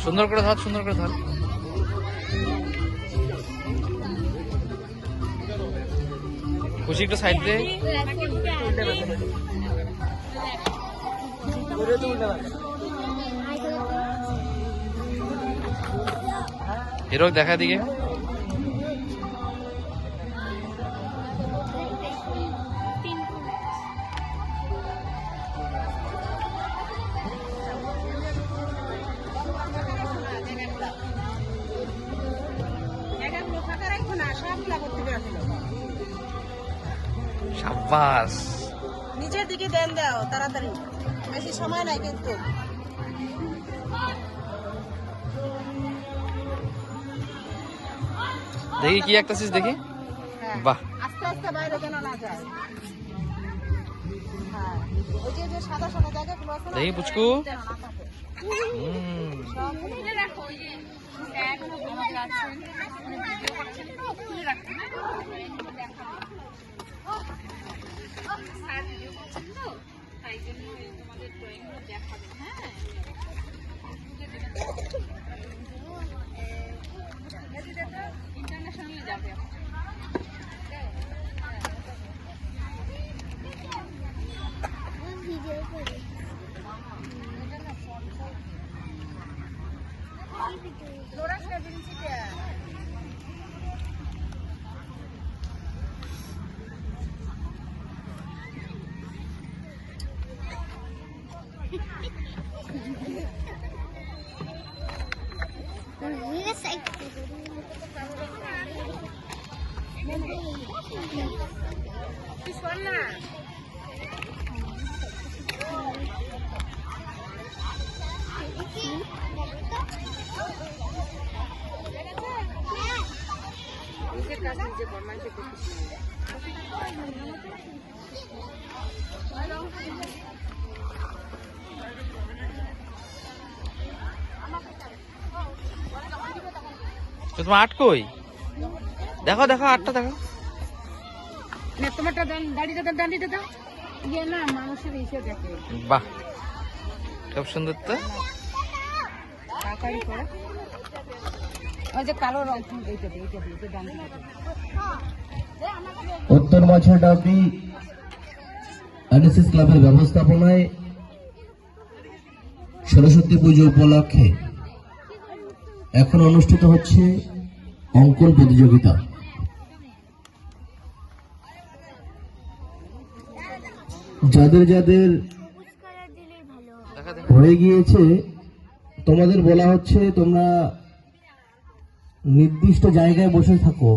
সুন্দর করে ধর, সুন্দর করে ধর। খুশি একটু সাইড দে। হিরো দেখা দিকে। সাবাস, নিচের দিকে দেন দাও তাড়াতাড়ি, বেশি সময় নাই কিন্তু। দেখি কি একটা চিজ দেখি। বাহ, আস্তে আস্তে বাইরে যেন না যায়। হ্যাঁ, ওই যে সাদা সাদা জায়গাগুলো আছে না, দেখি পুচকু। ইন্টারন্যাশনাল যাবে। তোমার আট কই? দেখো দেখো, আটটা দেখো। তোমারটা দাঁড়িয়ে দাও। ইয়ে না, মানুষের ইসে দেখে। বাহ, খুব সুন্দর তো। তাড়াতাড়ি করে ওই যে কালো রং, এইটা দাম। উত্তর মাঝারডাবরি এনএসএস ক্লাবের ব্যবস্থাপনায় সরস্বতী পুজো উপলক্ষে এখন অনুষ্ঠিত হচ্ছে অঙ্কন প্রতিযোগিতা। যাদের যাদের হয়ে গিয়েছে তোমাদের বলা হচ্ছে তোমরা নির্দিষ্ট জায়গায় বসে থাকো।